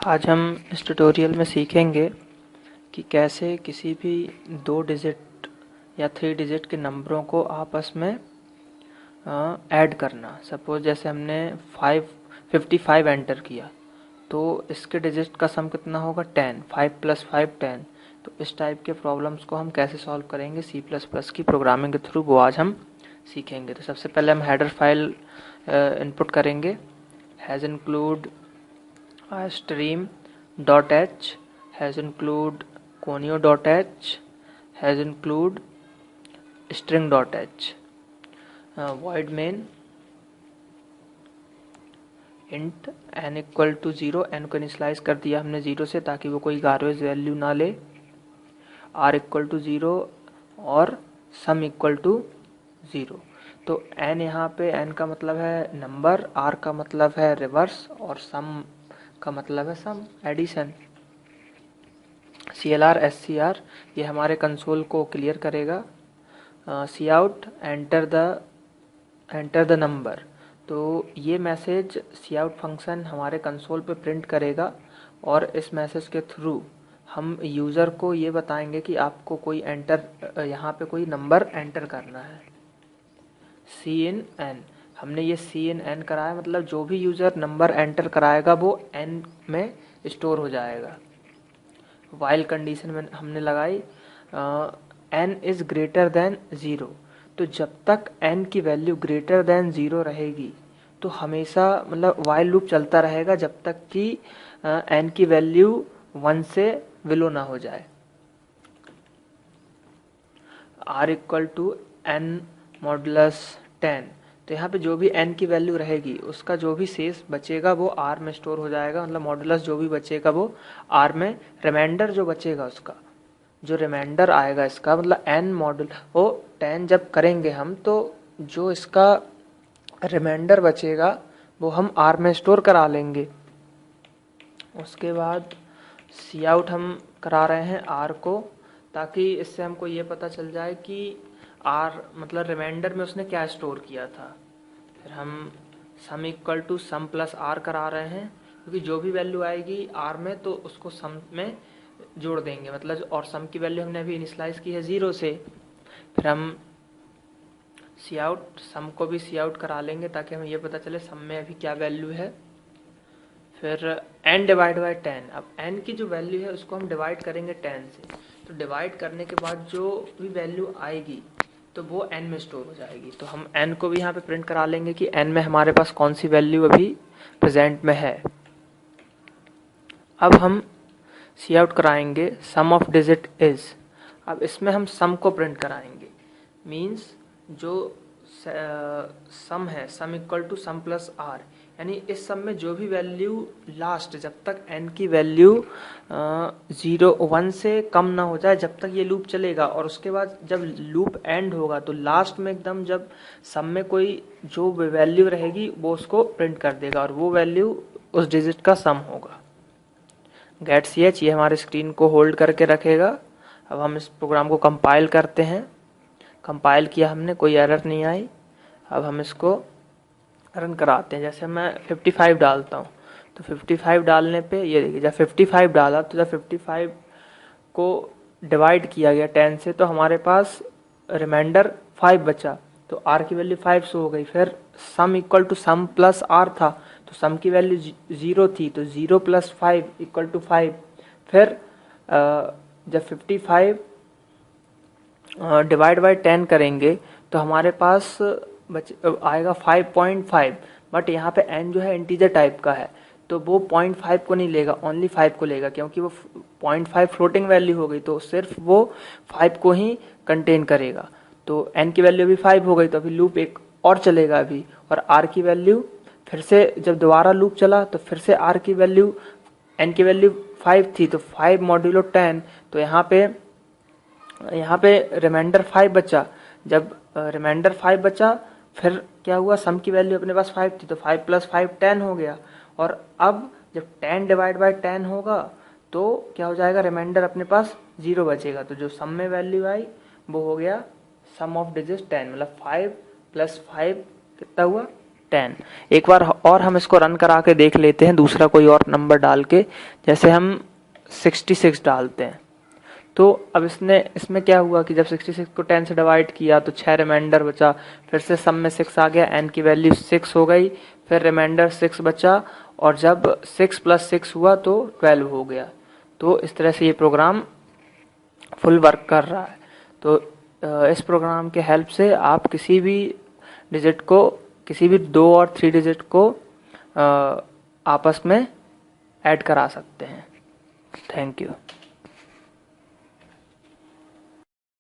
आज हम इस ट्यूटोरियल में सीखेंगे कि कैसे किसी भी 2 डिजिट या 3 डिजिट के नंबरों को आपस में ऐड करना। सपोज जैसे हमने 55 एंटर किया तो इसके डिजिट का सम कितना होगा 10, 5 + 5 10। तो इस टाइप के प्रॉब्लम्स को हम कैसे सॉल्व करेंगे C++ की प्रोग्रामिंग के थ्रू, वो आज हम सीखेंगे। तो सबसे पहले हम हेडर फाइल इनपुट करेंगे। Has include stream.h, has include conio.h, has include string.h, void main int n equal to 0, n को इनिशलाइज कर दिया हमने 0 से ताकि वो कोई गारवेज वैल्यू ना ले। r इक्वल टू 0 और सम इक्वल टू 0। तो n यहाँ पे n का मतलब है नंबर, r का मतलब है रिवर्स और सम का मतलब है सम, एडिशन। CLR SCR ये हमारे कंसोल को क्लियर करेगा। सी आउट एंटर द नंबर, तो ये मैसेज सी आउट फंक्शन हमारे कंसोल पे प्रिंट करेगा और इस मैसेज के थ्रू हम यूज़र को ये बताएंगे कि आपको कोई यहाँ पे कोई नंबर एंटर करना है। C/N हमने ये C/N कराया, मतलब जो भी यूज़र नंबर एंटर कराएगा वो n में स्टोर हो जाएगा। वाइल कंडीशन में हमने लगाई n इज़ ग्रेटर देन 0। तो जब तक n की वैल्यू ग्रेटर देन 0 रहेगी तो हमेशा मतलब वाइल लूप चलता रहेगा जब तक कि n की वैल्यू 1 से बिलो ना हो जाए। r equal to n modulus 10, तो यहाँ पे जो भी n की वैल्यू रहेगी उसका जो भी शेष बचेगा वो r में स्टोर हो जाएगा। मतलब मॉडुलस जो भी बचेगा वो r में, रिमाइंडर जो बचेगा उसका जो रिमाइंडर आएगा इसका मतलब n मॉडुल वो 10 जब करेंगे हम तो जो इसका रिमाइंडर बचेगा वो हम r में स्टोर करा लेंगे। उसके बाद सी आउट हम करा रहे हैं r को, ताकि इससे हमको ये पता चल जाए कि r मतलब रिमाइंडर में उसने क्या स्टोर किया था। फिर हम sum equal to sum plus r करा रहे हैं, क्योंकि जो भी वैल्यू आएगी r में तो उसको सम में जोड़ देंगे। मतलब और सम की वैल्यू हमने अभी इनिशलाइज की है 0 से। फिर हम सी आउट सम को भी सी आउट करा लेंगे ताकि हमें ये पता चले सम में अभी क्या वैल्यू है। फिर n डिवाइड बाई 10, अब n की जो वैल्यू है उसको हम डिवाइड करेंगे 10 से। तो डिवाइड करने के बाद जो भी वैल्यू आएगी तो वो n में स्टोर हो जाएगी। तो हम n को भी यहाँ पे प्रिंट करा लेंगे कि n में हमारे पास कौन सी वैल्यू अभी प्रेजेंट में है। अब हम सी आउट कराएंगे सम ऑफ डिजिट इज। अब इसमें हम सम को प्रिंट कराएंगे, मीन्स जो सम है sum equal to sum plus r, यानी इस सम में जो भी वैल्यू लास्ट जब तक n की वैल्यू 1 से कम ना हो जाए जब तक ये लूप चलेगा। और उसके बाद जब लूप एंड होगा तो लास्ट में एकदम जब सम में कोई जो वैल्यू रहेगी वो उसको प्रिंट कर देगा और वो वैल्यू उस डिजिट का सम होगा। गेट ch ये हमारे स्क्रीन को होल्ड करके रखेगा। अब हम इस प्रोग्राम को कंपाइल करते हैं। कंपाइल किया हमने, कोई एरर नहीं आई। अब हम इसको रन कराते हैं। जैसे मैं 55 डालता हूँ तो 55 डालने पे ये देखिए, जब 55 डाला तो जब 55 को डिवाइड किया गया 10 से तो हमारे पास रिमाइंडर 5 बचा, तो r की वैल्यू 5 शो हो गई। फिर sum equal to sum plus r था तो सम की वैल्यू 0 थी तो 0 + 5 इक्वल टू 5। फिर जब 55 डिवाइड बाई 10 करेंगे तो हमारे पास आएगा 5.5, बट यहाँ पे n जो है इंटीजर टाइप का है तो वो 0.5 को नहीं लेगा, ओनली 5 को लेगा, क्योंकि वो 0.5 फ्लोटिंग वैल्यू हो गई तो सिर्फ वो 5 को ही कंटेन करेगा। तो n की वैल्यू अभी 5 हो गई तो अभी लूप एक और चलेगा अभी, और r की वैल्यू फिर से जब दोबारा लूप चला तो फिर से r की वैल्यू n की वैल्यू 5 थी तो 5 मॉड्यूलो 10, तो यहाँ पे रिमाइंडर 5 बचा। जब रिमाइंडर 5 बचा फिर क्या हुआ, सम की वैल्यू अपने पास 5 थी तो 5 + 5 10 हो गया। और अब जब 10 डिवाइड बाई 10 होगा तो क्या हो जाएगा, रिमाइंडर अपने पास 0 बचेगा। तो जो सम में वैल्यू आई वो हो गया सम ऑफ डिजिट 10, मतलब 5 + 5 कितना हुआ 10। एक बार और हम इसको रन करा के देख लेते हैं, दूसरा कोई और नंबर डाल के, जैसे हम 66 डालते हैं। तो अब इसमें क्या हुआ कि जब 66 को 10 से डिवाइड किया तो 6 रिमाइंडर बचा, फिर से सम में 6 आ गया, n की वैल्यू 6 हो गई, फिर रिमाइंडर 6 बचा, और जब 6 + 6 हुआ तो 12 हो गया। तो इस तरह से ये प्रोग्राम फुल वर्क कर रहा है। तो इस प्रोग्राम के हेल्प से आप किसी भी डिजिट को, किसी भी 2 और 3 डिजिट को आपस में ऐड करा सकते हैं। Thank you.